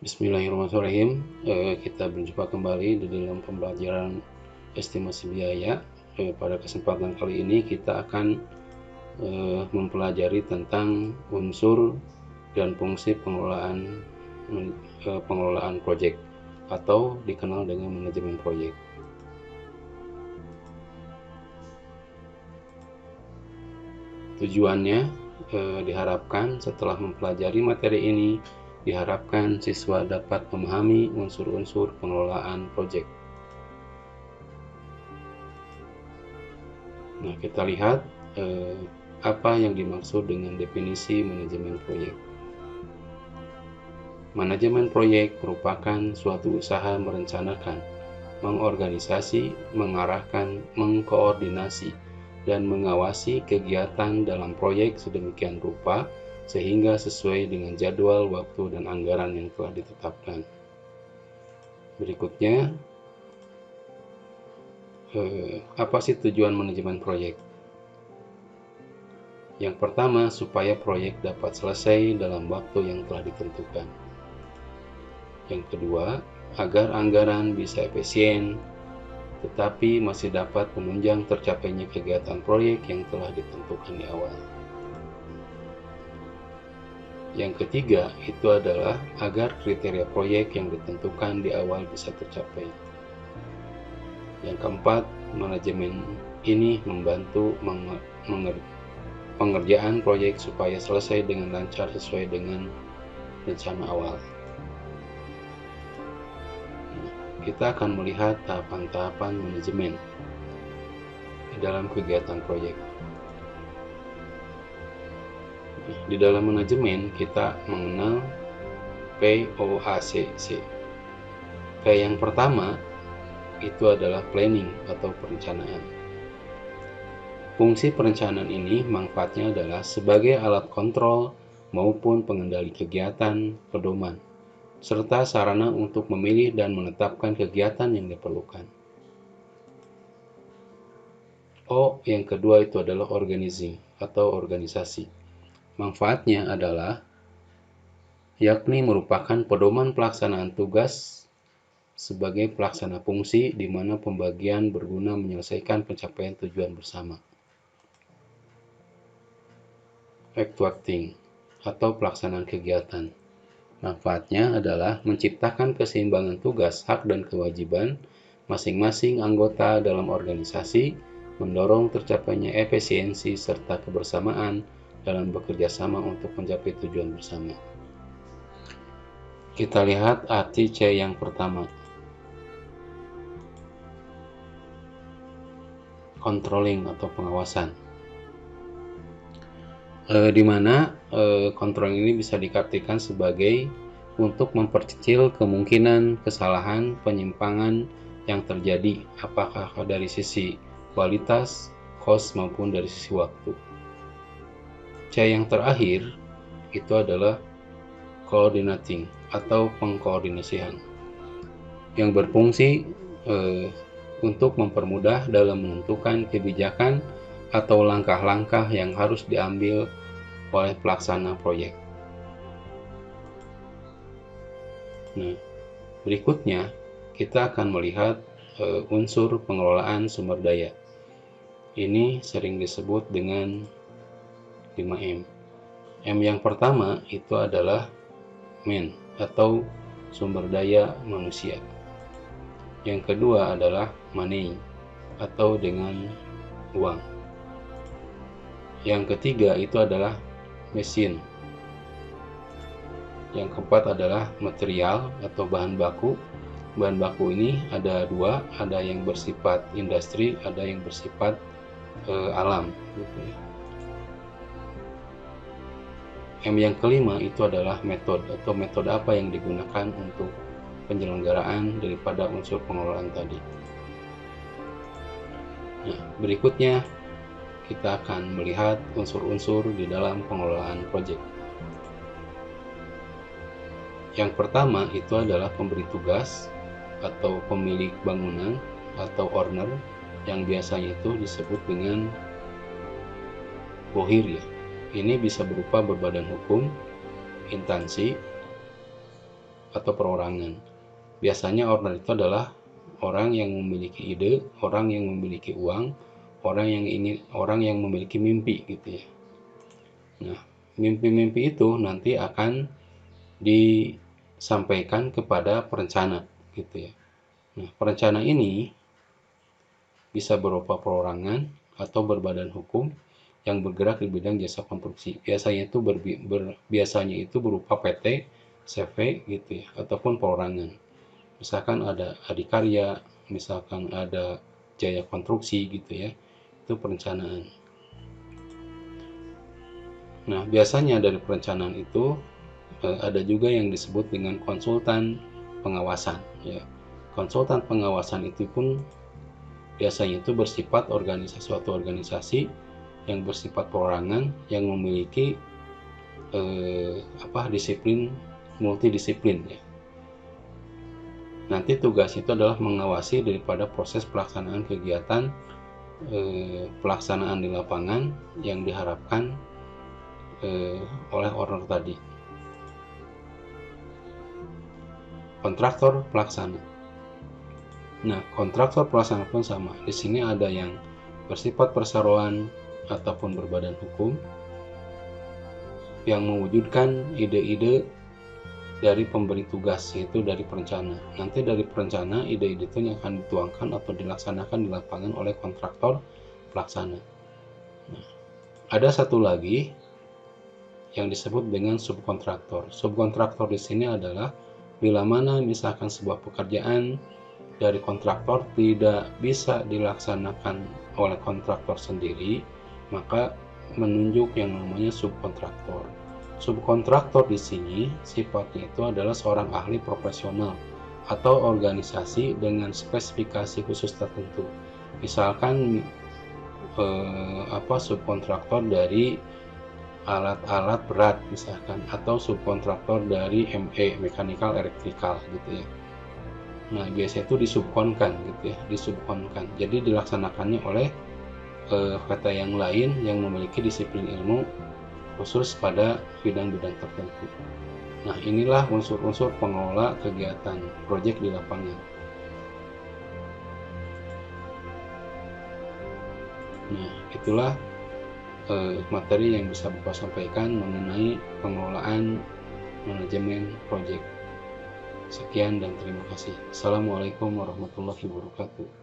Bismillahirrahmanirrahim. Kita berjumpa kembali di dalam pembelajaran estimasi biaya. Pada kesempatan kali ini kita akan mempelajari tentang unsur dan fungsi pengelolaan proyek atau dikenal dengan manajemen proyek. Tujuannya diharapkan setelah mempelajari materi ini, diharapkan siswa dapat memahami unsur-unsur pengelolaan proyek. Nah, kita lihat apa yang dimaksud dengan definisi manajemen proyek. Manajemen proyek merupakan suatu usaha merencanakan, mengorganisasi, mengarahkan, mengkoordinasi, dan mengawasi kegiatan dalam proyek sedemikian rupa sehingga sesuai dengan jadwal, waktu, dan anggaran yang telah ditetapkan. Berikutnya, apa sih tujuan manajemen proyek? Yang pertama, supaya proyek dapat selesai dalam waktu yang telah ditentukan. Yang kedua, agar anggaran bisa efisien, tetapi masih dapat menunjang tercapainya kegiatan proyek yang telah ditentukan di awal. Yang ketiga, itu adalah agar kriteria proyek yang ditentukan di awal bisa tercapai. Yang keempat, manajemen ini membantu pengerjaan proyek supaya selesai dengan lancar sesuai dengan rencana awal. Kita akan melihat tahapan-tahapan manajemen di dalam kegiatan proyek. Di dalam manajemen kita mengenal POACC. P yang pertama itu adalah planning atau perencanaan. Fungsi perencanaan ini manfaatnya adalah sebagai alat kontrol maupun pengendali kegiatan pedoman, serta sarana untuk memilih dan menetapkan kegiatan yang diperlukan. O yang kedua itu adalah organizing atau organisasi. Manfaatnya adalah yakni merupakan pedoman pelaksanaan tugas sebagai pelaksana fungsi di mana pembagian berguna menyelesaikan pencapaian tujuan bersama. Actuating atau pelaksanaan kegiatan. Manfaatnya adalah menciptakan keseimbangan tugas, hak, dan kewajiban masing-masing anggota dalam organisasi, mendorong tercapainya efisiensi serta kebersamaan dalam bekerja sama untuk mencapai tujuan bersama. Kita lihat arti C yang pertama. Controlling atau pengawasan, di mana controlling ini bisa diartikan sebagai untuk memperkecil kemungkinan kesalahan, penyimpangan yang terjadi, apakah dari sisi kualitas, cost, maupun dari sisi waktu. C yang terakhir itu adalah coordinating atau pengkoordinasian, yang berfungsi untuk mempermudah dalam menentukan kebijakan atau langkah-langkah yang harus diambil oleh pelaksana proyek. Nah, berikutnya kita akan melihat unsur pengelolaan sumber daya. Ini sering disebut dengan 5M. M yang pertama itu adalah man atau sumber daya manusia. Yang kedua adalah money atau dengan uang. Yang ketiga itu adalah mesin. Yang keempat adalah material atau bahan baku. Bahan baku ini ada dua, ada yang bersifat industri, ada yang bersifat alam. M yang kelima itu adalah metode atau metode apa yang digunakan untuk penyelenggaraan daripada unsur pengelolaan tadi. Nah, berikutnya kita akan melihat unsur-unsur di dalam pengelolaan proyek. Yang pertama itu adalah pemberi tugas atau pemilik bangunan atau owner, yang biasanya itu disebut dengan bohir ya. Ini bisa berupa berbadan hukum, instansi, atau perorangan. Biasanya owner itu adalah orang yang memiliki ide, orang yang memiliki uang, orang yang memiliki mimpi gitu ya. Nah, mimpi-mimpi itu nanti akan disampaikan kepada perencana gitu ya. Nah, perencana ini bisa berupa perorangan atau berbadan hukum yang bergerak di bidang jasa konstruksi. Biasanya itu berupa PT, CV gitu ya, ataupun perorangan. Misalkan ada Adikarya, misalkan ada Jaya Konstruksi gitu ya. Itu perencanaan. Nah, biasanya dari perencanaan itu ada juga yang disebut dengan konsultan pengawasan ya. Konsultan pengawasan itu pun biasanya itu bersifat suatu organisasi yang bersifat perorangan yang memiliki disiplin multidisiplin ya. Nanti tugas itu adalah mengawasi daripada proses pelaksanaan kegiatan pelaksanaan di lapangan yang diharapkan oleh owner tadi. Kontraktor pelaksana. Nah, kontraktor pelaksana pun sama. Di sini ada yang bersifat perseroan ataupun berbadan hukum yang mewujudkan ide-ide dari pemberi tugas, yaitu dari perencana. Nanti dari perencana, ide-ide itu yang akan dituangkan atau dilaksanakan di lapangan oleh kontraktor pelaksana. Nah, ada satu lagi yang disebut dengan subkontraktor. Subkontraktor di sini adalah bila mana misalkan sebuah pekerjaan dari kontraktor tidak bisa dilaksanakan oleh kontraktor sendiri, maka menunjuk yang namanya subkontraktor. Subkontraktor di sini sifatnya itu adalah seorang ahli profesional atau organisasi dengan spesifikasi khusus tertentu. Misalkan subkontraktor dari alat-alat berat misalkan, atau subkontraktor dari ME, mechanical electrical gitu ya. Nah, biasanya itu disubkonkan gitu ya, disubkonkan. Jadi dilaksanakannya oleh PT yang lain yang memiliki disiplin ilmu khusus pada bidang-bidang tertentu. Nah, inilah unsur-unsur pengelola kegiatan proyek di lapangan. Nah, itulah materi yang bisa Bapak sampaikan mengenai pengelolaan manajemen proyek. Sekian dan terima kasih. Assalamualaikum warahmatullahi wabarakatuh.